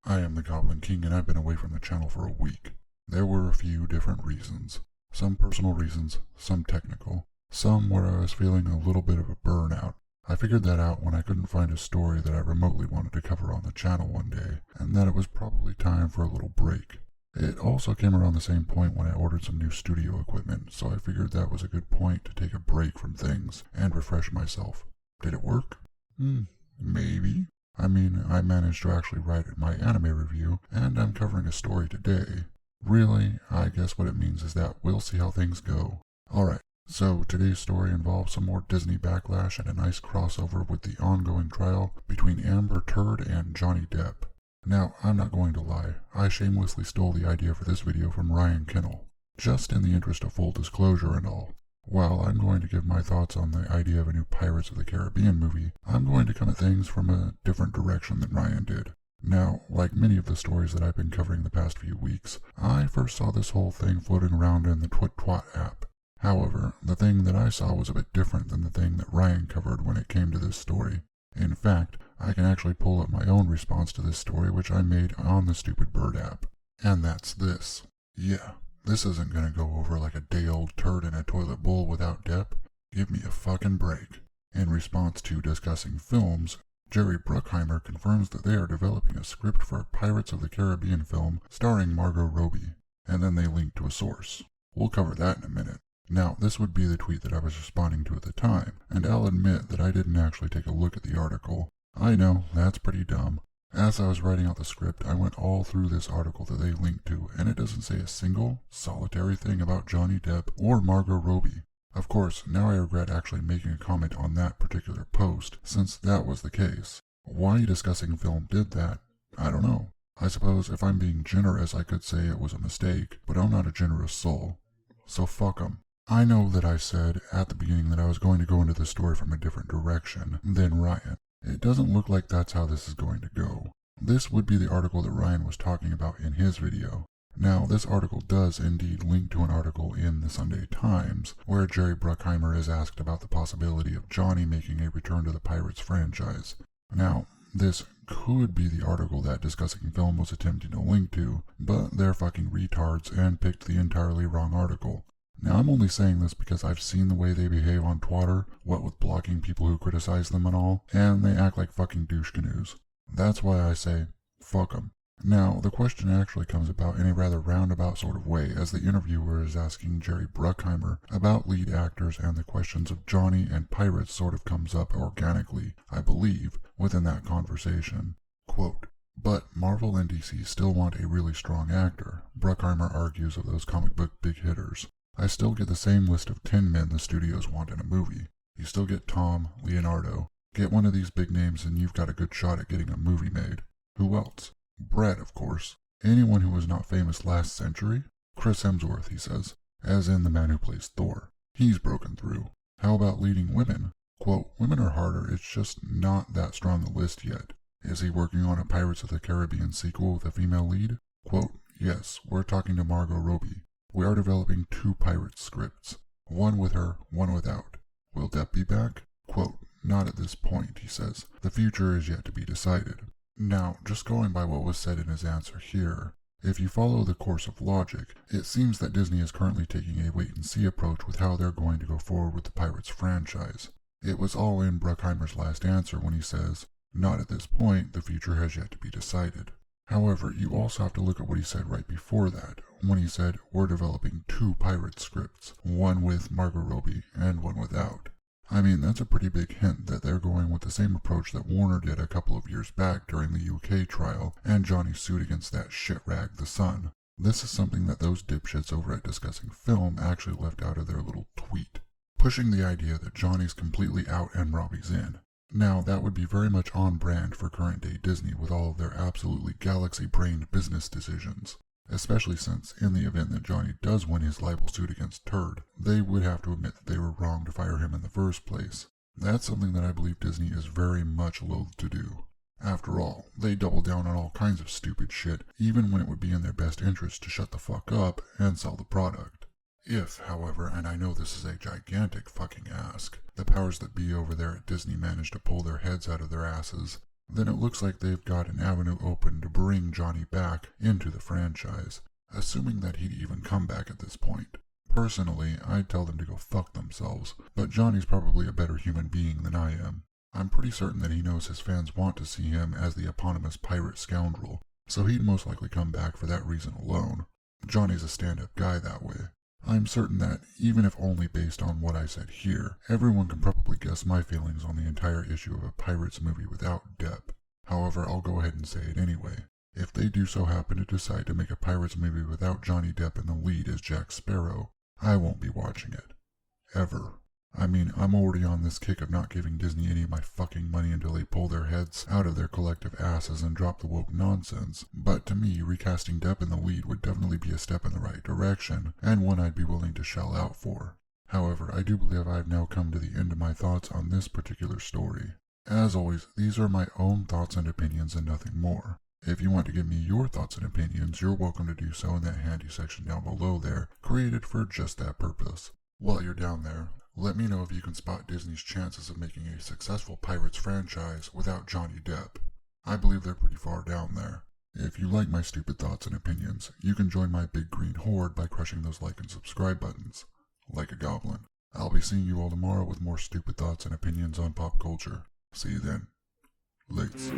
I am the Goblin King and I've been away from the channel for a week. There were a few different reasons. Some personal reasons, some technical, some where I was feeling a little bit of a burnout. I figured that out when I couldn't find a story that I remotely wanted to cover on the channel one day, and that it was probably time for a little break. It also came around the same point when I ordered some new studio equipment, so I figured that was a good point to take a break from things and refresh myself. Did it work? Maybe. I mean, I managed to actually write my anime review, and I'm covering a story today. Really, I guess what it means is that we'll see how things go. Alright, so today's story involves some more Disney backlash and a nice crossover with the ongoing trial between Amber Turd and Johnny Depp. Now, I'm not going to lie, I shamelessly stole the idea for this video from Ryan Kennel, just in the interest of full disclosure and all. While I'm going to give my thoughts on the idea of a new Pirates of the Caribbean movie, I'm going to come at things from a different direction than Ryan did. Now, like many of the stories that I've been covering the past few weeks, I first saw this whole thing floating around in the Twit app. However, the thing that I saw was a bit different than the thing that Ryan covered when it came to this story. In fact, I can actually pull up my own response to this story which I made on the Stupid Bird app. And that's this. Yeah, this isn't gonna go over like a day-old turd in a toilet bowl without Depp. Give me a fucking break. In response to discussing films, Jerry Bruckheimer confirms that they are developing a script for a Pirates of the Caribbean film starring Margot Robbie, and then they link to a source. We'll cover that in a minute. Now, this would be the tweet that I was responding to at the time, and I'll admit that I didn't actually take a look at the article. I know, that's pretty dumb. As I was writing out the script, I went all through this article that they linked to, and it doesn't say a single, solitary thing about Johnny Depp or Margot Robbie. Of course, now I regret actually making a comment on that particular post, since that was the case. Why discussing film did that, I don't know. I suppose if I'm being generous I could say it was a mistake, but I'm not a generous soul. So fuck 'em. I know that I said at the beginning that I was going to go into the story from a different direction than Ryan. It doesn't look like that's how this is going to go. This would be the article that Ryan was talking about in his video. Now, this article does indeed link to an article in the Sunday Times, where Jerry Bruckheimer is asked about the possibility of Johnny making a return to the Pirates franchise. Now, this could be the article that Discussing Film was attempting to link to, but they're fucking retards and picked the entirely wrong article. Now, I'm only saying this because I've seen the way they behave on Twitter, what with blocking people who criticize them and all, and they act like fucking douche canoes. That's why I say, fuck 'em. Now, the question actually comes about in a rather roundabout sort of way, as the interviewer is asking Jerry Bruckheimer about lead actors, and the questions of Johnny and Pirates sort of comes up organically, I believe, within that conversation. Quote, "But Marvel and DC still want a really strong actor," Bruckheimer argues of those comic book big hitters. "I still get the same list of 10 men the studios want in a movie. You still get Tom, Leonardo. Get one of these big names and you've got a good shot at getting a movie made. Who else? Brett, of course. Anyone who was not famous last century? Chris Hemsworth," he says, as in the man who plays Thor. "He's broken through. How about leading women? Quote, women are harder, it's just not that strong a list yet. Is he working on a Pirates of the Caribbean sequel with a female lead? Quote, yes, we're talking to Margot Robbie. We are developing 2 Pirates scripts. One with her, one without. Will Depp be back? Quote, not at this point," he says. "The future is yet to be decided." Now, just going by what was said in his answer here, if you follow the course of logic, it seems that Disney is currently taking a wait-and-see approach with how they're going to go forward with the Pirates franchise. It was all in Bruckheimer's last answer when he says, "Not at this point, the future has yet to be decided." However, you also have to look at what he said right before that, when he said, "We're developing 2 Pirate scripts, one with Margot Robbie and one without." I mean, that's a pretty big hint that they're going with the same approach that Warner did a couple of years back during the UK trial and Johnny's suit against that shit rag, The Sun. This is something that those dipshits over at Discussing Film actually left out of their little tweet, pushing the idea that Johnny's completely out and Robbie's in. Now, that would be very much on brand for current-day Disney with all of their absolutely galaxy-brained business decisions. Especially since, in the event that Johnny does win his libel suit against Turd, they would have to admit that they were wrong to fire him in the first place. That's something that I believe Disney is very much loath to do. After all, they double down on all kinds of stupid shit, even when it would be in their best interest to shut the fuck up and sell the product. If, however, and I know this is a gigantic fucking ask, the powers that be over there at Disney manage to pull their heads out of their asses, then it looks like they've got an avenue open to bring Johnny back into the franchise, assuming that he'd even come back at this point. Personally, I'd tell them to go fuck themselves, but Johnny's probably a better human being than I am. I'm pretty certain that he knows his fans want to see him as the eponymous pirate scoundrel, so he'd most likely come back for that reason alone. Johnny's a stand-up guy that way. I'm certain that, even if only based on what I said here, everyone can probably guess my feelings on the entire issue of a Pirates movie without Depp. However, I'll go ahead and say it anyway. If they do so happen to decide to make a Pirates movie without Johnny Depp in the lead as Jack Sparrow, I won't be watching it. Ever. I mean, I'm already on this kick of not giving Disney any of my fucking money until they pull their heads out of their collective asses and drop the woke nonsense, but to me, recasting Depp in the lead would definitely be a step in the right direction, and one I'd be willing to shell out for. However, I do believe I've now come to the end of my thoughts on this particular story. As always, these are my own thoughts and opinions and nothing more. If you want to give me your thoughts and opinions, you're welcome to do so in that handy section down below there, created for just that purpose. While you're down there, let me know if you can spot Disney's chances of making a successful Pirates franchise without Johnny Depp. I believe they're pretty far down there. If you like my stupid thoughts and opinions, you can join my big green horde by crushing those like and subscribe buttons. Like a goblin. I'll be seeing you all tomorrow with more stupid thoughts and opinions on pop culture. See you then. Lates.